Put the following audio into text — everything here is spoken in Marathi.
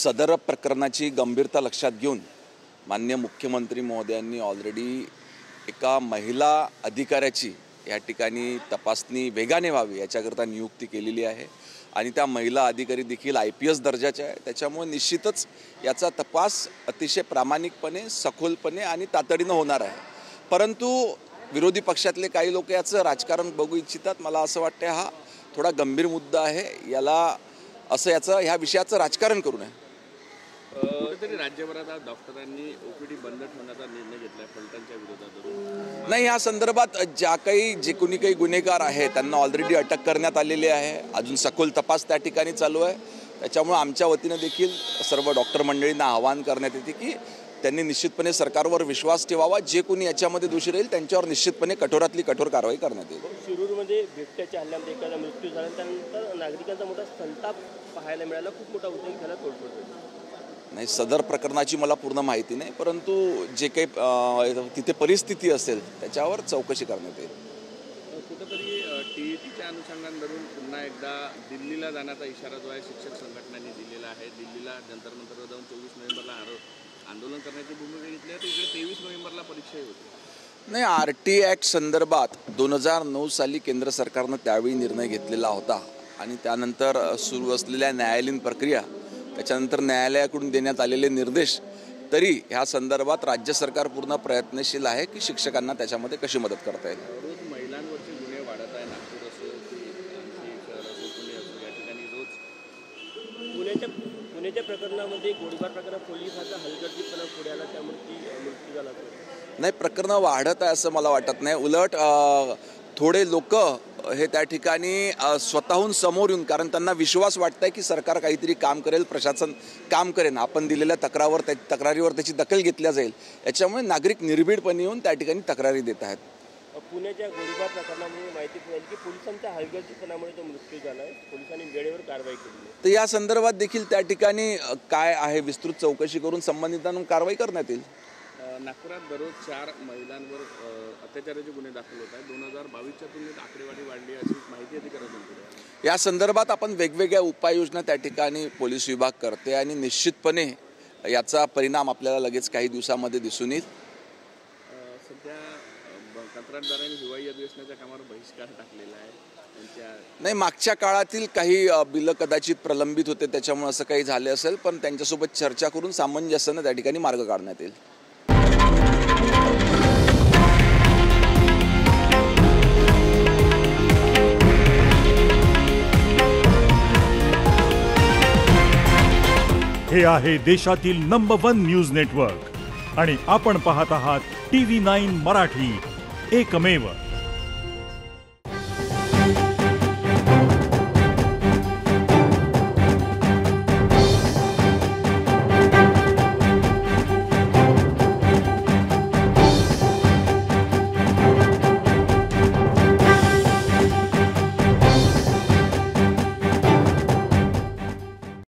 सदर प्रकरणाची गंभीरता लक्षात घेऊन माननीय मुख्यमंत्री महोदयांनी ऑलरेडी एका महिला अधिकाऱ्याची या ठिकाणी तपासणी वेगाने व्हावी याच्याकरता नियुक्ती केलेली आहे आणि त्या महिला अधिकारी देखील IPS दर्जाच्या आहे। त्याच्यामुळे निश्चितच याचा तपास अतिशय प्रामाणिकपणे सखोलपणे आणि तातडीने होणार आहे। परंतु विरोधी पक्षातले काही लोक याचं राजकारण बघू इच्छितात। मला असं वाटतं हा थोडा गंभीर मुद्दा आहे, याला असं ह्या विषयाचं राजकारण करू नये। कुठेतरी राज्यभरात डॉक्टरांनी OPD बंद ठेवण्याचा निर्णय घेतलाय फलटणच्या विरोधात। नाही, या संदर्भात जे कोणी काही गुन्हेगार आहेत त्यांना ऑलरेडी अटक करण्यात आलेली आहे। अजून सखोल तपास त्या ठिकाणी चालू आहे। त्याच्यामुळे आमच्या वतीने देखील सर्व डॉक्टर मंडळींना आवाहन करण्यात येते की त्यांनी निश्चितपणे सरकारवर विश्वास ठेवावा। जे कोणी याच्यामध्ये दोषी राहील त्यांच्यावर निश्चितपणे कठोरातली कठोर कारवाई करण्यात येईल। शिरूरमध्ये बिबट्याच्या हल्ल्यामध्ये एखादा मृत्यू झाला, त्यानंतर नागरिकांचा मोठा संताप पाहायला मिळाला। खूप मोठा उद्योग झाला, तोडफोड। नाही, सदर प्रकरणाची मला पूर्ण माहिती नाही, परंतु जे काही तिथे परिस्थिती असेल त्याच्यावर चौकशी करण्यात येईल। कुठेतरी TETच्या अनुषंगाने धरून पुन्हा एकदा दिल्लीला जाण्याचा इशारा जो आहे शिक्षक संघटनांनी दिलेला आहे। दिल्लीला जंतर मंतरवर जाऊन 24 नोव्हेंबरला आंदोलन करण्याची भूमिका घेतली आहे। इकडे 23 नोव्हेंबरला परीक्षाही होती। नाही, RT ॲक्ट संदर्भात 2009 साली केंद्र सरकारनं त्यावेळी निर्णय घेतलेला होता आणि त्यानंतर सुरू असलेल्या न्यायालयीन प्रक्रिया, त्याच्यानंतर न्यायालयाकडून देण्यात आलेले निर्देश, तरी ह्या संदर्भात राज्य सरकार पूर्ण प्रयत्नशील आहे की शिक्षकांना त्याच्यामध्ये कशी मदत करता येईल। रोज महिलांवरचे गुन्हे वाढत आहे। नागपूर असो की आमची शहर असो, पुणे असो, या ठिकाणी रोज पुण्याच्या प्रकरणामध्ये गोळीबार प्रकरण पोलिसांचा हलगर्जीपणा पुढे आला, त्यामुळे ती मृत्यू झाला। नाही, प्रकरणं वाढत आहे असं मला वाटत नाही। उलट थोडे लोक हे त्या ठिकाणी स्वतःहून समोर येऊन, कारण त्यांना विश्वास वाटत आहे की सरकार काहीतरी काम करेल, प्रशासन काम करेल, आपण दिलेल्या तक्रारीवर त्याची दखल घेतल्या जाईल, याच्यामुळे नागरिक निर्भीडपणे येऊन त्या ठिकाणी तक्रारी देत आहेत। पुण्याच्या गोळीबार प्रकरणामुळे माहिती मिळाली की पोलिसांच्या हलगर्जीपणामुळे तो मृत्यू झाला आहे। पोलिसांनी वेळेवर कारवाई केली तर या संदर्भात देखील त्या ठिकाणी काय आहे विस्तृत चौकशी करून संबंधितांना कारवाई करण्यात येईल। नागपुरात दररोज 4 महिलांवर अत्याचाराचे गुन्हे दाखल होत आहेत। 2022च्या तुलनेत आकडेवारी वाढली अशी माहिती अधिकाऱ्यांकडून। या संदर्भात आपण वेगवेगळ्या उपाययोजना त्या ठिकाणी पोलीस विभाग करते आणि निश्चितपणे याचा परिणाम आपल्याला लगेच काही दिवसामध्ये दिसून येईल। सध्या कंत्राटदारांनी हिवाळी अधिवेशनाच्या कामावर बहिष्कार टाकलेला आहे। नाही, मागच्या काळातील काही बिलं कदाचित प्रलंबित होते, त्याच्यामुळे असं काही झाले असेल, पण त्यांच्यासोबत चर्चा करून सामंजस्याने त्या ठिकाणी मार्ग काढण्यात येईल। हे आहे देशातील नंबर 1 न्यूज नेटवर्क आणि आपण पाहत आहात TV9 मराठी, एकमेव।